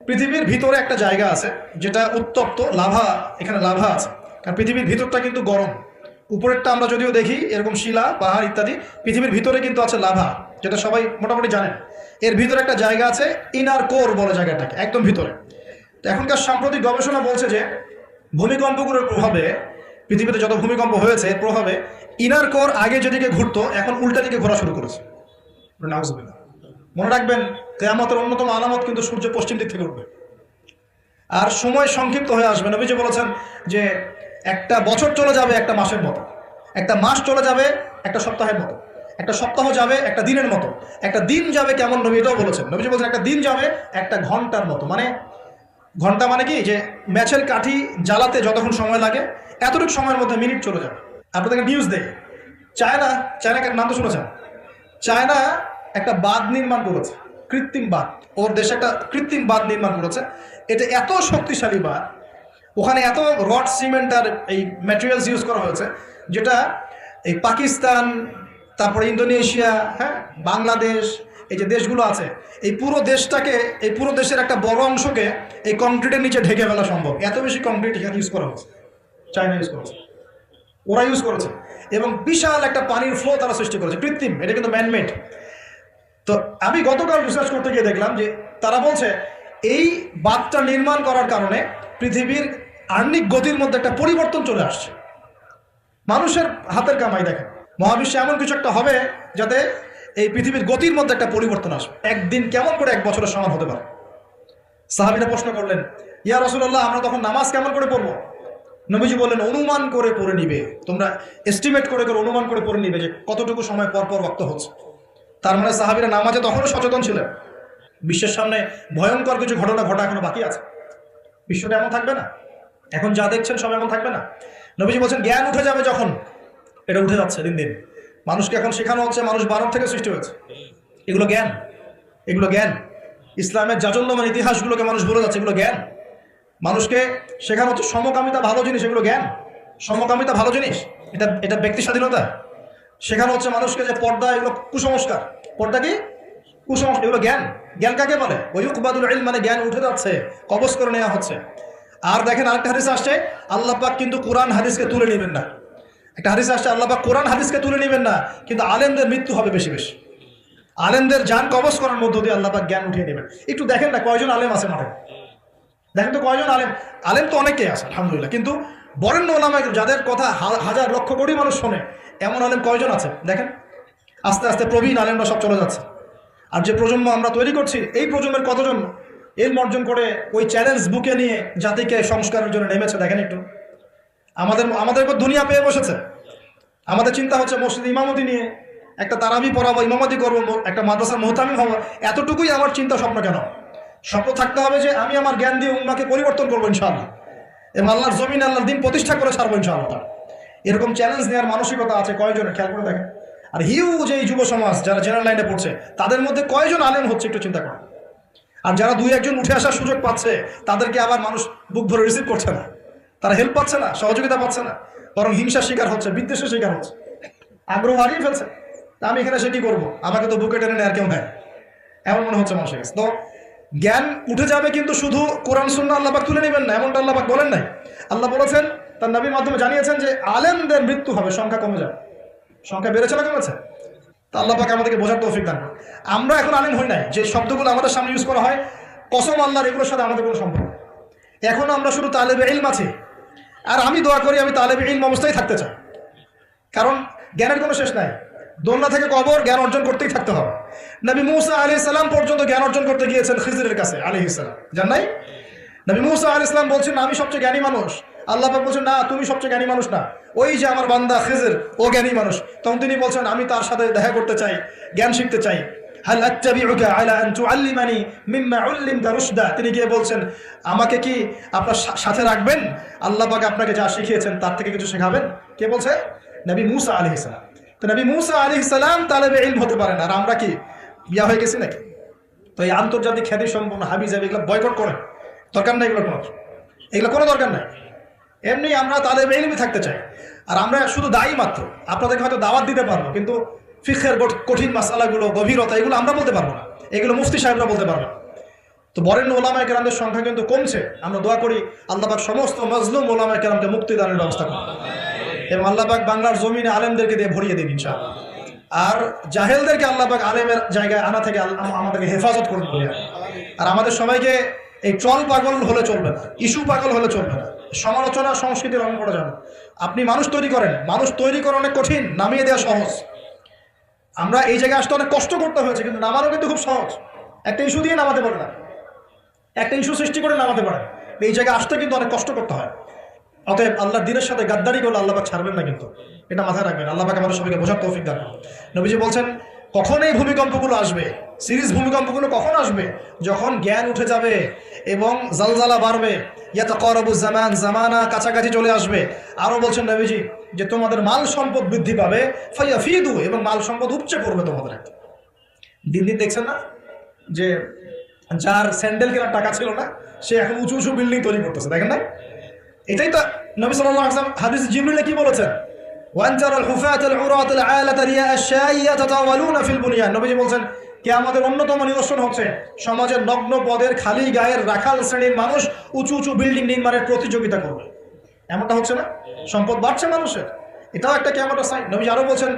পৃথিবীর ভিতরে একটা জায়গা আছে যেটা উত্তপ্ত লাভা, এখানে লাভা আছে। কারণ পৃথিবীর ভিতরটা কিন্তু গরম, উপরেরটা আমরা যদিও দেখি এরকম শিলা পাহাড় ইত্যাদি, পৃথিবীর ভিতরে কিন্তু আছে লাভা, যেটা সবাই মোটামুটি জানেন। এর ভিতরে একটা জায়গা আছে, ইনার কোর বলে জায়গাটাকে, একদম ভিতরে। তো এখনকার সাম্প্রতিক গবেষণা বলছে যে ভূমিকম্পগুলোর প্রভাবে, পৃথিবীতে যত ভূমিকম্প হয়েছে এর প্রভাবে ইনার কোর আগে যেদিকে ঘুরতো এখন উল্টা দিকে ঘোরা শুরু করেছে। নাউজুবিল্লাহ। মনে রাখবেন, কিয়ামতের অন্যতম আলামত কিন্তু সূর্য পশ্চিম দিক থেকে উঠবে, আর সময় সংক্ষিপ্ত হয়ে আসবে। নবীজি বলেছেন যে একটা বছর চলে যাবে একটা মাসের মতো, একটা মাস চলে যাবে একটা সপ্তাহের মতো, একটা সপ্তাহ যাবে একটা দিনের মতো, একটা দিন যাবে কেমন, নবী এটাও বলেছেন। নবীজি বলছেন একটা দিন যাবে একটা ঘন্টার মতো। মানে ঘন্টা মানে কি, যে ম্যাচের কাঠি জ্বালাতে যতক্ষণ সময় লাগে এতটুকু সময়ের মধ্যে মিনিট চলে যাবে। আপনাদেরকে নিউজ দেয়, চায়নাকে নাম তো শুনেছেন? চায়না একটা বাঁধ নির্মাণ করেছে, কৃত্রিম বাঁধ। ওর দেশে একটা কৃত্রিম বাঁধ নির্মাণ করেছে। এটা এত শক্তিশালী বাঁধ, ওখানে এত রড সিমেন্ট আর এই ম্যাটেরিয়ালস ইউজ করা হয়েছে, যেটা এই পাকিস্তান, তারপরে ইন্দোনেশিয়া, হ্যাঁ, বাংলাদেশ, এই যে দেশগুলো আছে, এই পুরো দেশটাকে, এই পুরো দেশের একটা বড় অংশকে এই কংক্রিটের নিচে ঢেকে ফেলা সম্ভব। এত বেশি কংক্রিট এখানে ইউজ করা হয়েছে, চায়না ইউজ করেছে, ওরা ইউজ করেছে। এবং বিশাল একটা পানির ফ্লো তারা সৃষ্টি করেছে, কৃত্রিম, এটা কিন্তু ম্যানমেড। তো আমি গতকাল রিসার্চ করতে গিয়ে দেখলাম যে তারা বলছে এই বাঁধটা নির্মাণ করার কারণে পৃথিবীর আর্নিক গতির মধ্যে একটা পরিবর্তন চলে আসছে। মানুষের হাতের কামাই, দেখেন মহাবিশ্বে এমন কিছু একটা হবে যাতে এই পৃথিবীর গতির মধ্যে একটা পরিবর্তন আসবে। একদিন কেমন করে এক বছরের সমান হতে পারে? সাহাবীরা প্রশ্ন করলেন, ইয়া রাসূলুল্লাহ, আমরা তখন নামাজ কেমন করে পড়বো? নবীজি বললেন, অনুমান করে পড়ে নিবে, তোমরা এস্টিমেট করে করে অনুমান করে পড়ে নিবে যে কতটুকু সময় পর পর ওয়াক্ত হচ্ছে। তার মানে সাহাবীরা নামাজে তখনও সচেতন ছিলেন। বিশ্বের সামনে ভয়ঙ্কর কিছু ঘটনা ঘটা এখনো বাকি আছে। বিশ্বটা এমন থাকবে না, এখন যা দেখছেন সব এমন থাকবে না। নবীজি বলছেন জ্ঞান উঠে যাবে যখন, এটা উঠে যাচ্ছে দিন দিন। মানুষকে এখন শেখানো হচ্ছে মানুষ বানর থেকে সৃষ্টি হয়েছে, এগুলো জ্ঞান, এগুলো জ্ঞান। ইসলামের জাজল্যমান ইতিহাসগুলোকে মানুষ ভুলে যাচ্ছে, এগুলো জ্ঞান। মানুষকে শেখানো হচ্ছে সমকামিতা ভালো জিনিস, এগুলো জ্ঞান। সমকামিতা ভালো জিনিস, এটা এটা ব্যক্তি স্বাধীনতা। শেখানো হচ্ছে মানুষকে যে পর্দা এগুলো কুসংস্কার, পর্দা কি কুসংস্কার, এগুলো জ্ঞান। জ্ঞান কাকে বলে? ওয়ায়ুকবাদুল ইলম, মানে জ্ঞান উঠে যাচ্ছে, কবজ করে নেওয়া হচ্ছে। আর দেখেন আরেকটা হাদিস আসছে, আল্লাহ পাক কিন্তু কোরআন হাদিসকে তুলে নেবেন না। একটা হাদিস আসছে, আল্লাহ পাক কোরআন হাদিসকে তুলে নেবেন না, কিন্তু আলেমদের মৃত্যু হবে বেশি বেশি। আলেমদের জান কবজ করার মধ্য দিয়ে আল্লাহ পাক জ্ঞান উঠিয়ে নেবেন। একটু দেখেন না কয়জন আলেম আছে মাঠে, দেখেন তো কয়জন আলেম। আলেম তো অনেকেই আছে আলহামদুলিল্লাহ, কিন্তু বরেণ্য ওলামা যাদের কথা হাজার লক্ষ কোটি মানুষ শোনে, এমন আলেম কয়জন আছে দেখেন। আস্তে আস্তে প্রবীণ আলেমরা সব চলে যাচ্ছে। আর যে প্রজন্ম আমরা তৈরি করছি, এই প্রজন্মের কতজন এর অর্জন করে ওই চ্যালেঞ্জ বুকে নিয়ে জাতিকে সংস্কারের জন্য নেমেছে দেখেন একটু। আমাদের উপর দুনিয়া পেয়ে বসেছে। আমাদের চিন্তা হচ্ছে মসজিদ ইমামতি নিয়ে, একটা তারাবি পড়াবো, ইমামতি করবো, একটা মাদ্রাসার মোহতামিম হবো, এতটুকুই আমার চিন্তা স্বপ্ন কেন? স্বপ্ন থাকতে হবে যে আমি আমার জ্ঞান দিয়ে উম্মাকে পরিবর্তন করবো ইনশাআল্লাহ, এবং আল্লাহর জমিন আল্লাহর দিন প্রতিষ্ঠা করে ছাড়বো ইনশাআল্লাহ। এরকম চ্যালেঞ্জ নেওয়ার মানসিকতা আছে কয়জনের, খেয়াল করে দেখেন। আর হিউজ এই যুব সমাজ যারা জেনারেল লাইনে পড়ছে, তাদের মধ্যে কয়জন আলেম হচ্ছে একটু চিন্তা করেন। আর যারা দুই একজন উঠে আসার সুযোগ পাচ্ছে, তাদেরকে আবার মানুষ বুক ভরে রিসিভ করছে না, তারা হেল্প পাচ্ছে না, সহযোগিতা পাচ্ছে না, বরং হিংসার শিকার হচ্ছে, বিদ্বেষের শিকার হচ্ছে, আগ্রহ হারিয়ে ফেলছে। তা আমি এখানে সে কি করবো, আমাকে তো বুকে টেনে নেয় আর কেউ নেয়, এমন মনে হচ্ছে মানুষের কাছে। তো জ্ঞান উঠে যাবে, কিন্তু শুধু কোরআন সুন্নাহ আল্লাহ পাক তুলে নেবেন না, এমনটা আল্লাহ পাক বলেন নাই। আল্লাহ বলেছেন, তার নবীর মাধ্যমে জানিয়েছেন যে আলেমদের মৃত্যু হবে, সংখ্যা কমে যাবে। সংখ্যা বেড়েছে না কমেছে? তা আল্লাহ পাক আমাদেরকে বোঝার তৌফিক দান করুন। আমরা এখন আলেম হই নাই, যে শব্দগুলো আমাদের সামনে ইউজ করা হয়, কসম আল্লাহর, এগুলোর সাথে আমাদের কোনো সম্পর্ক। এখন আমরা শুধু তালেবে ইলম আছি। আর আমি দোয়া করি আমি তালেবে ইলম অবস্থায় থাকতে চাই, কারণ জ্ঞানের কোনো শেষ নাই। দোলনা থেকে কবর, জ্ঞান অর্জন করতেই থাকতে হবে। নবী মুসা আলাইহিস সালাম পর্যন্ত জ্ঞান অর্জন করতে গিয়েছেন খিজরের কাছে আলাইহিস সালাম, জান নাই? নবী মুসা আলাইহিস সালাম বলছেন আমি সবচেয়ে জ্ঞানী মানুষ, আল্লাহ পাক বলছেন না, তুমি সবচেয়ে জ্ঞানী মানুষ না, ওই যে আমার বান্দা খিজর, ও জ্ঞানী মানুষ। তখন তিনি বলছেন আমি তার সাথে দেখা করতে চাই, জ্ঞান শিখতে চাই। হাল আত্তাবিউকা আলা আন তুআল্লিমানি মিম্মা উল্লিমতা রুশদা, তিনি গিয়ে বলছেন আমাকে কি আপনার সাথে রাখবেন, আল্লাহ পাক আপনাকে যা শিখিয়েছেন তার থেকে কিছু শেখাবেন? কে বলছে? নবী মুসা আলাইহিস সালাম। তো নবী মুসা আলাইহিস সালাম তালেবে ইলম হতে পারেন, আর আমরা কি বিয়া হয়ে গেছি নাকি? তো এই আন্তর্জাতিক খ্যাতি সম্পন্ন হাবিজাবি এগুলো বয়কট করেন, দরকার নাই, এগুলো কোনো দরকার নাই। এমনি আমরা তালেবে ইলমই থাকতে চাই। আর আমরা শুধু দায়ী মাত্র, আপনাদেরকে হয়তো দাওয়াত দিতে পারবো, কিন্তু ফিকহের কঠিন মাসালাগুলো, গভীরতা, এগুলো আমরা বলতে পারবো না, এগুলো মুফতি সাহেবরা বলতে পারবেন। তো বরেণ্য ওলামায়ে কেরামদের সংখ্যা কিন্তু কমছে। আমরা দোয়া করি আল্লাহ পাক সমস্ত মাজলুম ওলামায়ে কেরামকে মুক্তিদানের ব্যবস্থা করুন এবং আল্লাহ পাক বাংলার জমিনে আলেমদেরকে দিয়ে ভরিয়ে দিন ইনশাআল্লাহ। আর জাহেলদেরকে আল্লাহ পাক আলেমের জায়গায় আনা থেকে আমাদেরকে হেফাজত করুন বলে। আর আমাদের সবাইকে এই ট্রল পাগল হলে চলবে না, ইস্যু পাগল হলে চলবে না, সমালোচনা সংস্কৃতির রং করা যাবে। আপনি মানুষ তৈরি করেন, মানুষ তৈরি করা অনেক কঠিন, নামিয়ে দেওয়া সহজ। আমরা এই জায়গায় আসতে অনেক কষ্ট করতে হয়েছে, কিন্তু নামানো কিন্তু খুব সহজ। একটা ইস্যু দিয়ে নামাতে পারে না, একটা ইস্যু সৃষ্টি করে নামাতে পারে। এই জায়গায় আসতে কিন্তু অনেক কষ্ট করতে হয়। অতএব আল্লাহর দ্বীনের সাথে গাদ্দারি করলে আল্লাহ পাক ছাড়বেন না, কিন্তু এটা মাথায় রাখবেন। আল্লাহ পাক আমাদের সবাইকে বোঝার তৌফিক দান করুন। নবীজি বলছেন কখন এই ভূমিকম্পগুলো আসবে, সিরিজ ভূমিকম্পগুলো কখন আসবে? যখন জ্ঞান উঠে যাবে এবং জালজালা বাড়বে, ইয়াতাকারাবু জামান, জামানা কাছাকাছি চলে আসবে। আরও বলছেন নবীজি যে তোমাদের মাল সম্পদ বৃদ্ধি পাবে, ফায়াফিদু, এবং মাল সম্পদ উপচে পড়বে তোমাদের। দিন দিন দেখছেন না যে যার স্যান্ডেল কেনার টাকা ছিল না, সে এখন উঁচু উঁচু বিল্ডিং তৈরি করতেছে, দেখেন না? এটাই তো নবী সাল্লাল্লাহু আলাইহি ওয়াসাল্লাম হাদিস জিবরিলে কি বলেছেন? ওয়ানজারাল হুফাতাল উরাতাল আলাতা রিয়া আশ-শাইয়া তাতাওয়ালুনা ফিল বুনিয়ান। নবীজি বলেন কিয়ামতের অন্যতম নিদর্শন হচ্ছে সমাজের নগ্ন পদের খালি গায়ের রাখাল শ্রেণীর মানুষ উঁচু উঁচু বিল্ডিং নির্মাণের প্রতিযোগিতা করবে। এমনটা হচ্ছে না? সম্পদ বাড়ছে মানুষের, এটাও একটা কিয়ামতের সাইন। নবীজি আরো বলেন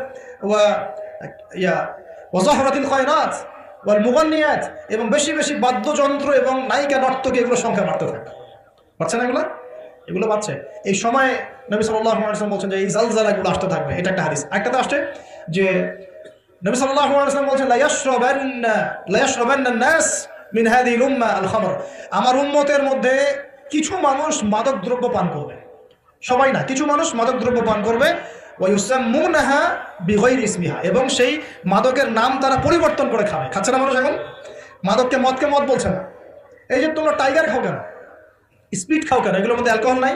ওয়াজাহরাতিল খায়রাত ওয়াল মুগান্নিয়াত, এবং বেশি বেশি বাদ্যযন্ত্র এবং নায়িকা নর্তকী এগুলোর সংখ্যা বাড়তে থাকবে। বাড়ছে না এগুলো বাড়ছে। এই সময় নবী সাল্লাল্লাহু আলাইহি ওয়াসাল্লাম বলছেন যে এই জালজালাগুলো আসতে থাকবে। এটা একটা হাদিস। একটাতে আসছে যে নবী সাল্লাল্লাহু আলাইহি ওয়াসাল্লাম বলছেন লা ইয়াশরাবান্না নাস মিন হাযিহিল উম্মাহ আল খামর। আমার উম্মতের মধ্যে কিছু মানুষ মাদক দ্রব্য পান করবে, সবাই না, কিছু মানুষ মাদক দ্রব্য পান করবে। ওয়া ইউসাম্মুনাহা বিগাইরি ইসমিহা, এবং সেই মাদকের নাম তারা পরিবর্তন করে খাবে। খাচ্ছে না মানুষ এখন? মদকে মদ বলছে না। এই যে তোমরা টাইগার খাও কেন, স্পিড খাও কেন, এগুলোর মধ্যে অ্যালকোহল নাই?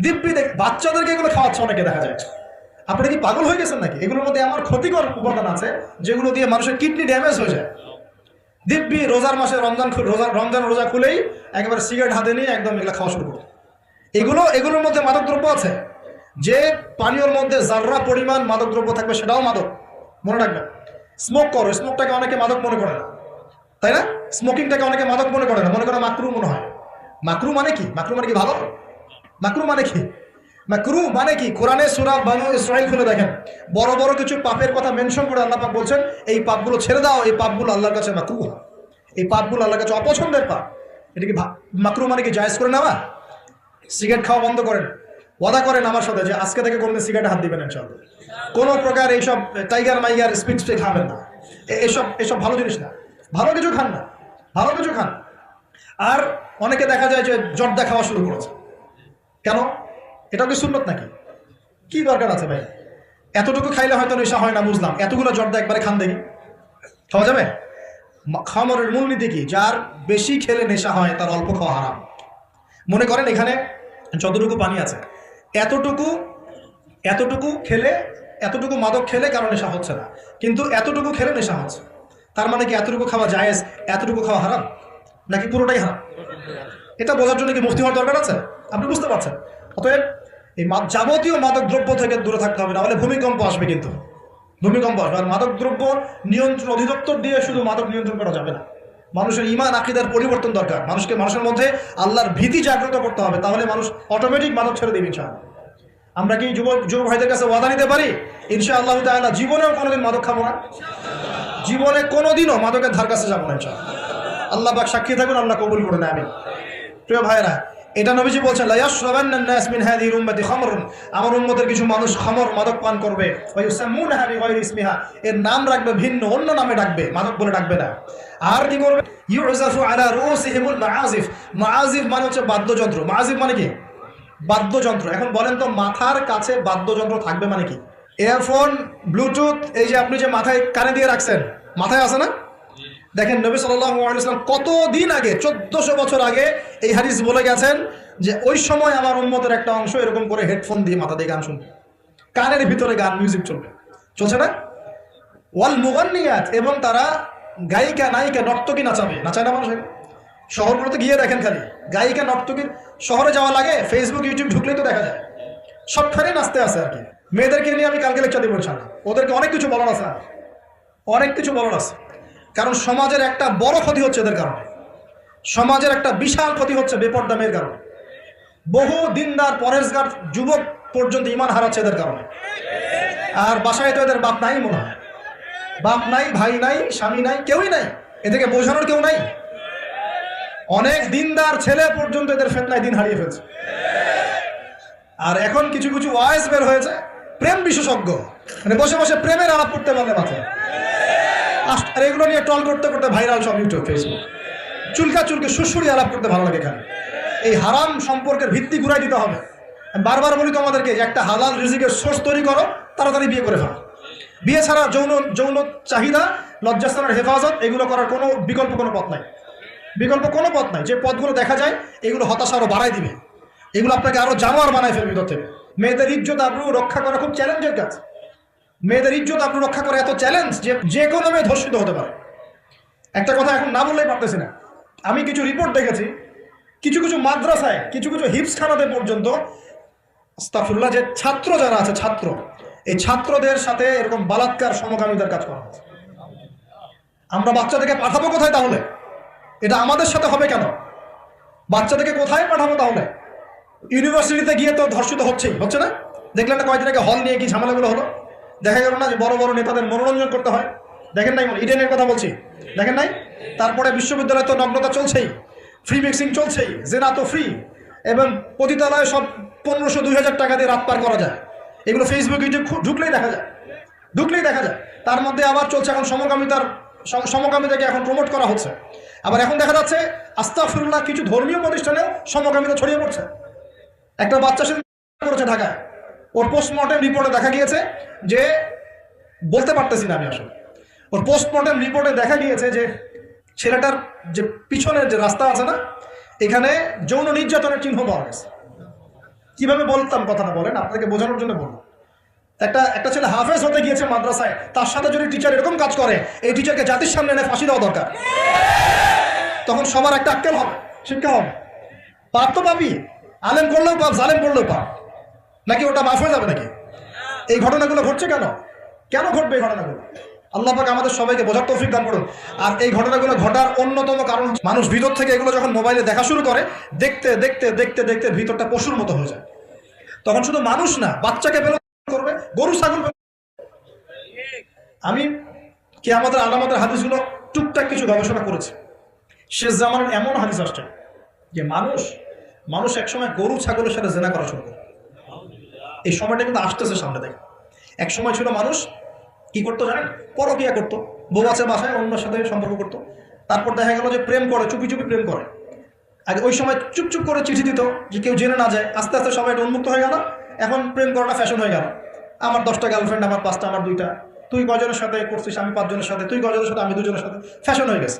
দিব্যি বাচ্চাদেরকে এগুলো খাওয়াচ্ছে অনেকে, দেখা যায়। আপনি কি পাগল হয়ে গেছেন নাকি? এগুলোর মধ্যে আমার ক্ষতিকর উপাদান আছে যেগুলো দিয়ে মানুষের কিডনি ড্যামেজ হয়ে যায়। দিব্যি রোজার মাসে রমজান রোজা খুলেই একেবারে সিগারেট হাতে নিয়ে একদম এগুলো খাওয়া শুরু করবে। এগুলোর মধ্যে মাদক দ্রব্য আছে। যে পানীয়র মধ্যে যাররা পরিমাণ মাদক দ্রব্য থাকবে সেটাও মাদক, মনে রাখবেন। স্মোক করো, স্মোকটাকে অনেকে মাদক মনে করে না, তাই না? স্মোকিংটাকে অনেকে মাদক মনে করে না, মনে করে মাকরু মনে হয়। মাকরু মানে কি? মাকরু মানে কি ভালো? মাকরু মানে কি? মাকরু মানে কি? কোরআনে সূরা বানু ইসরাঈল খুলে দেখেন, বড় বড় কিছু পাপের কথা মেনশন করে আল্লাহ পাক বলছেন এই পাপগুলো ছেড়ে দাও, এই পাপগুলো আল্লাহর কাছে মাকরু, এই পাপগুলো আল্লাহর কাছে অপছন্দের পাপ। এটা কি মাকরু মানে কি জায়েজ করে নেওয়া? সিগারেট খাওয়া বন্ধ করেন, ওয়াদা করেন আমার সাথে যে আজকে থেকে কোনদিন সিগারেট হাত দিবেন ইনশাআল্লাহ। কোনো প্রকার এইসব টাইগার মাইগার স্পিড খাবেন না, এসব ভালো জিনিস না। ভালো কিছু খান না, ভালো কিছু খান। আর অনেকে দেখা যায় যে জর্দা খাওয়া শুরু করেছে। কেন? এটাও কি সুন্নত নাকি? কি দরকার আছে ভাই? এতটুকু খাইলে হয়তো নেশা হয় না বুঝলাম, এতগুলো জর্দা একবারে খান দেখি, খাওয়া যাবে? খামরের মূলনীতি কি? যার বেশি খেলে নেশা হয় তার অল্প খাওয়া হারাম। মনে করেন এখানে যতটুকু পানি আছে, এতটুকু খেলে, এতটুকু মাদক খেলে কারো নেশা হচ্ছে না, কিন্তু এতটুকু খেলে নেশা হচ্ছে। তার মানে কি এতটুকু খাওয়া জায়েজ, এতটুকু খাওয়া হারাম, নাকি পুরোটাই হারাম? এটা বোঝার জন্য কি মুফতি হওয়ার দরকার আছে? আপনি বুঝতে পারছেন? অতএব এই যাবতীয় মাদক দ্রব্য থেকে দূরে থাকতে হবে, না হলে ভূমিকম্প আসবে। কিন্তু ভূমিকম্প আসবে। আর মাদক দ্রব্য নিয়ন্ত্রণ অধিদপ্তর দিয়ে শুধু মাদক নিয়ন্ত্রণ করা যাবে না, মানুষের ঈমান আকীদার পরিবর্তন দরকার। মানুষের মধ্যে আল্লাহর ভীতি জাগ্রত করতে হবে, তাহলে মানুষ অটোমেটিক মাদক ছেড়ে দেবে ইনশাআল্লাহ। আমরা কি যুবক ভাইদের কাছে ওয়াদা নিতে পারি ইনশাআল্লাহ তাআলা জীবনেও কোনোদিন মাদক খাবো না, জীবনে কোনোদিনও মাদকের ধার কাছে যাবো না ইনশাআল্লাহ। আল্লাহ পাক সাক্ষী থাকুন, আল্লাহ কবুল করে নেয়। আমিন। প্রিয় ভাইরা, এটা নবীজি বলছেন লা ইয়াশরাবান্নান নাস মিন হাযিহিল উম্মতি খামরুন, আমার উম্মতের কিছু মানুষ খামর মাদক পান করবে। ওয়া ইউসাম্মুনাহা বিগাইরি ইসমিহা, এর নাম রাখবে ভিন্ন, অন্য নামে ডাকবে, মাদক বলে ডাকবে না। আর কি করবে? ইউযাফু আলা রুসিহিমুল মাআজিফ, মাআজিফ মানে হচ্ছে বাদ্যযন্ত্র। মাআজিফ মানে কি? বাদ্যযন্ত্র। এখন বলেন তো মাথার কাছে বাদ্যযন্ত্র থাকবে মানে কি? ইয়ারফোন, ব্লুটুথ, এই যে আপনি যে মাথায় কানে দিয়ে রাখছেন, মাথায় আছে না? দেখেন নবী সাল্লাল্লাহু আলাইহি ওয়াসাল্লাম কতদিন আগে, 1400 বছর আগে এই হাদিস বলে গেছেন যে ওই সময় আমার উম্মতের একটা অংশ এরকম করে হেডফোন দিয়ে মাথা দিয়ে গান শুনবে, কানের ভিতরে গান মিউজিক চলবে, চলছে না? ওয়াল মুগান্নিয়াত, এবং তারা গায়িকা নায়িকা নর্তকী নাচায় না মানুষ? শহরগুলোতে গিয়ে দেখেন খালি গায়িকা নর্তকীর, শহরে যাওয়া লাগে, ফেসবুক ইউটিউব ঢুকলেই তো দেখা যায় সবখানে নাচতে আছে আর কি। মেয়েদেরকে নিয়ে আমি কালকে লেকচার দিব ইনশাআল্লাহ, ওদেরকে অনেক কিছু বলার আছে, অনেক কিছু বলার আছে। কারণ সমাজের একটা বড় ক্ষতি হচ্ছে এদের কারণে। সমাজের একটা বিশাল ক্ষতি হচ্ছে বেপর্দা মেয়ের কারণে। বহু দিনদার পরেশগার যুবক পর্যন্ত ইমান হারাচ্ছে এদের কারণে। আর বাসায় তো এদের বাপ নাই মনে হয়, বাপ নাই, ভাই নাই, স্বামী নাই, কেউই নাই, এদেরকে বোঝানোর কেউ নাই। অনেক দিনদার ছেলে পর্যন্ত এদের ফিতনায় দিন হারিয়ে ফেলছে। আর এখন কিছু কিছু ওয়াইজ বের হয়েছে প্রেম বিশেষজ্ঞ, মানে বসে বসে প্রেমের আলাপ করতে পারলে মাথায়। আর এগুলো নিয়ে ট্রল করতে করতে ভাইরাল সব ইউটিউব, ফেসবুক, চুলকা চুলকে সুরসুরি আলাপ করতে ভালো লাগে। এখানে এই হারাম সম্পর্কের ভিত্তি ঘুরাই দিতে হবে। আমি বারবার বলি তোমাদেরকে যে একটা হালাল রিজিকের সোর্স তৈরি করো, তাড়াতাড়ি বিয়ে করে ফেলো। বিয়ে ছাড়া যৌন চাহিদা, লজ্জাস্থানের হেফাজত, এগুলো করার কোনো বিকল্প কোনো পথ নাই, বিকল্প কোনো পথ নাই। যে পথগুলো দেখা যায় এগুলো হতাশা আরও বাড়াই দিবে, এগুলো আপনাকে আরও জানোয়ার বানায় ফেলবে ভিতর থেকে। মেয়েদের ইজ্জত আবরু রক্ষা করা খুব চ্যালেঞ্জের কাজ। মেয়েদের ইজ্জত আবরু রক্ষা করা এত চ্যালেঞ্জ যে কোনো মেয়ে ধর্ষিত হতে পারে। একটা কথা এখন না বললেই পারতেছি না, আমি কিছু রিপোর্ট দেখেছি কিছু কিছু মাদ্রাসায়, কিছু কিছু হিপসখানাতে পর্যন্ত আস্তাগফিরুল্লাহ, যে ছাত্র যারা আছে, ছাত্র, এই ছাত্রদের সাথে এরকম বালাৎকার সমকামিতার কাজ করা হচ্ছে। আমরা বাচ্চাদেরকে পাঠাবো কোথায় তাহলে? এটা আমাদের সাথে হবে কেন? বাচ্চাদেরকে কোথায় পাঠাবো তাহলে? ইউনিভার্সিটিতে গিয়ে তো ধর্ষিত হচ্ছে না? দেখলেন না কয়েকদিন আগে হল নিয়ে কি ঝামেলাগুলো হলো? দেখা গেল না যে বড় বড় নেতাদের মনোরঞ্জন করতে হয়? দেখেন নাই? ইডেনের কথা বলছি, দেখেন নাই? তারপরে বিশ্ববিদ্যালয়ে তো নগ্নতা চলছেই, ফ্রি মিক্সিং চলছেই, জেনা তো ফ্রি, এবং পতিতালয়ে সব 1500-2000 টাকা দিয়ে রাত পার করা যায়। এগুলো ফেসবুক, ইউটিউব ঢুকলেই দেখা যায়। তার মধ্যে আবার চলছে এখন সমকামিতাকে এখন প্রমোট করা হচ্ছে। আবার এখন দেখা যাচ্ছে আস্তাগফিরুল্লাহ, কিছু ধর্মীয় প্রতিষ্ঠানেও সমকামিতা ছড়িয়ে পড়ছে। একটা বাচ্চা সে করেছে ঢাকায়, ওর পোস্টমর্টেম রিপোর্টে দেখা গিয়েছে যে, বলতে পারতেছি না আমি আসলে, ওর পোস্টমর্টেম রিপোর্টে দেখা গিয়েছে যে ছেলেটার যে পিছনের যে রাস্তা আছে না, এখানে যৌন নির্যাতনের চিহ্ন পাওয়া গেছে। কিভাবে বলতাম কথাটা বলেন, আপনাকে বোঝানোর জন্য বললাম। একটা ছেলে হাফেজ হতে গিয়েছে মাদ্রাসায়, তার সাথে যদি টিচার এরকম কাজ করে, এই টিচারকে জাতির সামনে এনে ফাঁসি দেওয়া দরকার। তখন সবার একটা আক্কেল হবে, শিক্ষা হবে। পাপ তো পাবি, আলেম করলেও পাপ, জালেম করলেও পাপ, নাকি ওটা মাফ হয়ে যাবে নাকি? এই ঘটনাগুলো ঘটছে কেন ঘটবে এই ঘটনাগুলো? আল্লাহ পাক আমাদের সবাইকে বোঝার তৌফিক দান করুন। আর এই ঘটনাগুলো ঘটার অন্যতম কারণ হচ্ছে মানুষ ভিতর থেকে এগুলো যখন মোবাইলে দেখা শুরু করে, দেখতে দেখতে দেখতে দেখতে ভিতরটা পশুর মতো হয়ে যায়। তখন শুধু মানুষ না, বাচ্চাকে পেলে করবে, গরু ছাগল। আমি কিয়ামতের আলামতের হাদিসগুলো টুকটাক কিছু গবেষণা করেছি। শেষ জামানার এমন হাদিস আসছে যে মানুষ একসময় গরু ছাগলের সাথে জেনা করা শুরু করে। এই সময়টা কিন্তু আসতেছে সামনে থেকে। এক সময় ছিল মানুষ কি করতো জানেন? পরকিয়া করতো, বউ আছে বাসায়, অন্যের সাথে সম্পর্ক করতো। তারপর দেখা গেল যে প্রেম করে, চুপি চুপি প্রেম করে। আগে ওই সময় চুপচুপ করে চিঠি দিত যে কেউ জেনে না যায়। আস্তে আস্তে সবাই এটা উন্মুক্ত হয়ে গেল, এখন প্রেম করাটা ফ্যাশন হয়ে গেল। আমার 10টা গার্লফ্রেন্ড, আমার 5টা, আমার 2টা, তুই কয়জনের সাথে করছিস, আমি 5 জনের সাথে, তুই কয়জনের সাথে, আমি 2 জনের সাথে, ফ্যাশন হয়ে গেছে,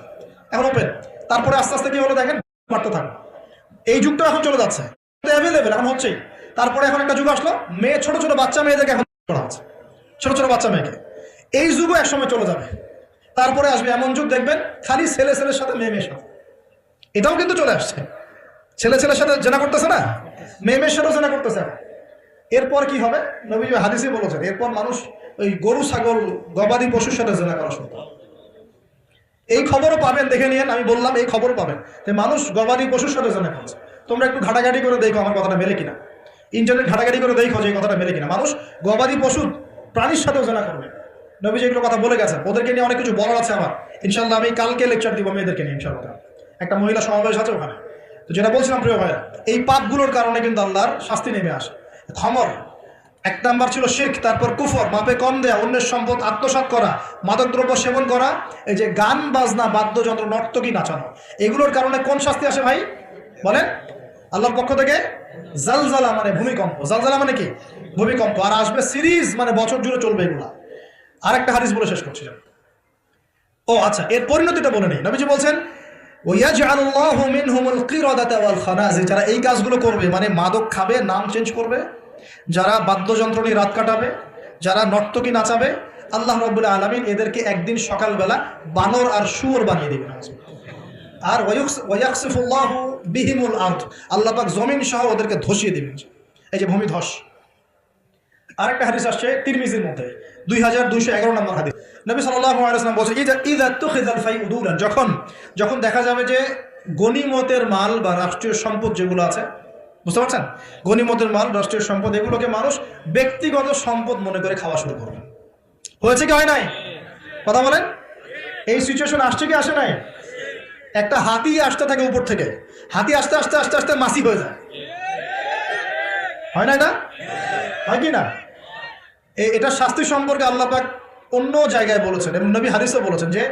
এখন ওপেন। তারপরে আস্তে আস্তে কি হলো দেখেন, বাড়তে থাকবে। এই যুগটা এখন চলে যাচ্ছে, অ্যাভেলেবেল এখন হচ্ছেই। তারপরে এখন একটা যুগ আসলো, মেয়ে, ছোট ছোট বাচ্চা মেয়েদেরকে এখন করা হচ্ছে, ছোট ছোট বাচ্চা মেয়েকে। এই যুগও একসময় চলে যাবে। তারপরে আসবে এমন যুগ, দেখবেন খালি ছেলের সাথে মেয়ের সাথে। এটাও কিন্তু চলে আসছে, ছেলের সাথে জেনা করতেছে না, মেয়ের সাথেও জেনা করতেছে। এরপর কি হবে? নবীজি হাদিসে বলেছেন, এরপর মানুষ ওই গরু ছাগল গবাদি পশুর সাথে জেনা করা শুরু করে। এই খবরও পাবেন, দেখে নিয়েন, আমি বললাম এই খবরও পাবেন যে মানুষ গবাদি পশুর সাথে জেনা করছে। তোমরা একটু ঘাটাঘাটি করে দেখো আমার কথাটা মেলে কিনা, ইন্টারনেট ঘাটাঘাটি করে দেখো যে এই কথাটা মেলে কিনা। মানুষ গবাদি পশু প্রাণীর সাথেও জেনা করবে। নবীজি এগুলো কথা বলে গেছেন। ওদেরকে নিয়ে অনেক কিছু বলার আছে আমার, ইনশাল্লাহ। আমি কালকে লেকচার দিব মেয়েদেরকে নিয়ে, ইনশাল্লাহ। একটা মহিলা সমাবেশ আছে ওখানে। তো যেটা বলছিলাম প্রিয় ভাইরা, এই পাপগুলোর কারণে কিন্তু আল্লাহর শাস্তি নেমে আসে। খমর 1 নাম্বার ছিল শিরক, তারপর কুফর, মাপে কম দেয়া, অন্যের সম্পদ আত্মসাৎ করা, মাদকদ্রব্য সেবন করা, এই যে গান বাজনা, বাদ্যযন্ত্র, নর্তকী নাচানো, এগুলোর কারণে কোন শাস্তি আসে ভাই বলেন? আল্লাহর পক্ষ থেকে জালজালা মানে ভূমিকম্প। জালজালা মানে কি? ভূমিকম্প। আর আসবে সিরিজ, মানে বছর জুড়ে চলবে এগুলা। আরেকটা হাদিস বলে শেষ করছি। ও আচ্ছা, এর পরিণতিটা বলে নেই। নবীজি বলছেন, ওয়াজআলুল্লাহু মিনহুমুল কিরাদাতা ওয়াল খানাজির, যারা এই কাজগুলো করবে, মানে মাদক খাবে, নাম চেঞ্জ করবে, যারা বাদ্যযন্ত্র নিয়ে রাত কাটাবে, যারা নর্তকী নাচাবে, আল্লাহ রাব্বুল আলামিন এদেরকে একদিন সকালবেলা বানর আর শুয়োর বানিয়ে দিবেন। আর ওয়ায়াকসিফুল্লাহু বিহিমুল আরদ, আল্লাহ পাক জমিন সহ ওদেরকে ধসিয়ে দিবেন, এই যে ভূমিধস। আরেকটা হাদিস আসছে তিরমিজির মধ্যে, 2211 নম্বর হাদিস। নবী সাল্লাল্লাহু আলাইহি ওয়াসাল্লাম বলেছেন, ইযা তুখিযাল ফাইউদুলান, যখন দেখা যাবে যে গনিমতের মাল বা রাষ্ট্রীয় সম্পদ যেগুলো আছে, বুঝতে পারছেন, গনিমতের মাল রাষ্ট্রীয় সম্পদ এগুলোকে মানুষ ব্যক্তিগত সম্পদ মনে করে খাওয়া শুরু করবে। হয়েছে কি হয় নাই? কথা বলেন। এই সিচুয়েশন আসছে কি আসে নাই? একটা হাতি আসতে থাকে উপর থেকে, হাতি আস্তে আস্তে আস্তে আস্তে মাসি হয়ে যায়, হয় না? এটা হয় কি না? এটা শাস্তি সম্পর্কে আল্লাহ পাক অন্য জায়গায় বলেছেন এবং নবী হাদিসও বলেছেন যে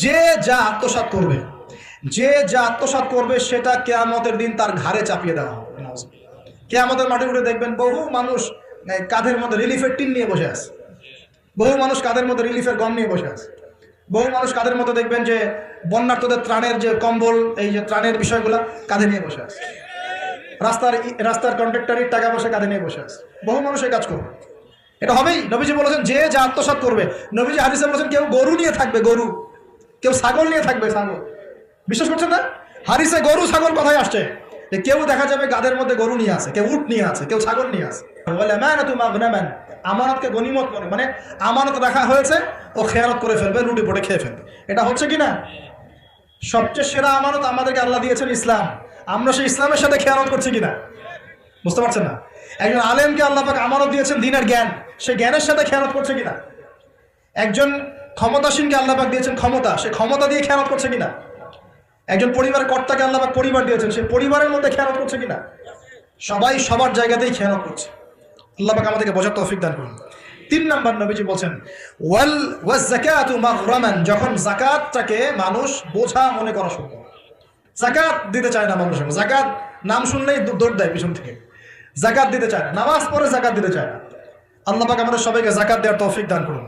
যে যা আত্মসাৎ করবে, যে যা আত্মসাৎ করবে সেটা কিয়ামতের দিন তার ঘাড়ে চাপিয়ে দেওয়া হবে। কিয়ামতের মাঠে উঠে দেখবেন বহু মানুষ কাঁধের মধ্যে রিলিফের টিন নিয়ে বসে আছে, বহু মানুষ কাঁধের মধ্যে রিলিফের গম নিয়ে বসে আছে, বহু মানুষ কাঁধের মধ্যে দেখবেন যে বন্যার্থদের ত্রাণের যে কম্বল, এই যে ত্রাণের বিষয়গুলো কাঁধে নিয়ে বসে আছে, রাস্তার কন্ট্রাক্টরের টাকা পয়সা কাঁধে নিয়ে বসে আছে, বহু মানুষ এই কাজ করবে। এটা হবেই। নবীজি বলেছেন যে যা আত্মসাৎ করবে। নবীজি হাদিসে বলেছেন কেউ গরু নিয়ে থাকবে, গরু, কেউ ছাগল নিয়ে থাকবে, ছাগল। বিশ্বাস করছেন না? হাদিসে গরু ছাগল কথাই আসছে, যে কেউ দেখা যাবে গাদের মধ্যে গরু নিয়ে আছে, কেউ উট নিয়ে আছে, কেউ ছাগল নিয়ে আছে। আমানতকে গনিমত মানে আমানত রাখা হয়েছে, ও খেয়ানত করে ফেলবে, লুটে পড়ে খেয়ে ফেলবে। এটা হচ্ছে কি না? সবচেয়ে সেরা আমানত আমাদেরকে আল্লাহ দিয়েছেন ইসলাম, আমরা সেই ইসলামের সাথে খেয়ানত করছি কিনা বুঝতে পারছেন না? একজন আলেমকে আল্লাহ পাক আমানত দিয়েছেন দ্বীনের জ্ঞান, সে জ্ঞানের সাথে খেয়ানত করছে কিনা? একজন ক্ষমতাসীনকে আল্লাহ পাক দিয়েছেন ক্ষমতা, সে ক্ষমতা দিয়ে খেয়ানত করছে কিনা? একজন পরিবারের কর্তাকে আল্লাহ পাক পরিবার দিয়েছেন, সে পরিবারের মধ্যে খেয়ানত করছে কিনা? সবাই সবার জায়গাতেই খেয়ানত করছে। আল্লাহ পাক আমাদেরকে বোঝার তৌফিক দান করুন। 3 নাম্বার নবীজি বলছেন ওয়াজ-যাকাতু মাগরামান, যখন যাকাতটাকে মানুষ বোঝা মনে করা শুরু করে। যাকাত দিতে চায় না মানুষ, যাকাত নাম শুনলেই দৌড় দেয় পিছন থেকে, যাকাত দিতে চায় না, নামাজ পড়ে যাকাত দিতে চায় না। আল্লাহ পাক আমাদের সবাইকে যাকাত দেওয়ার তৌফিক দান করুন।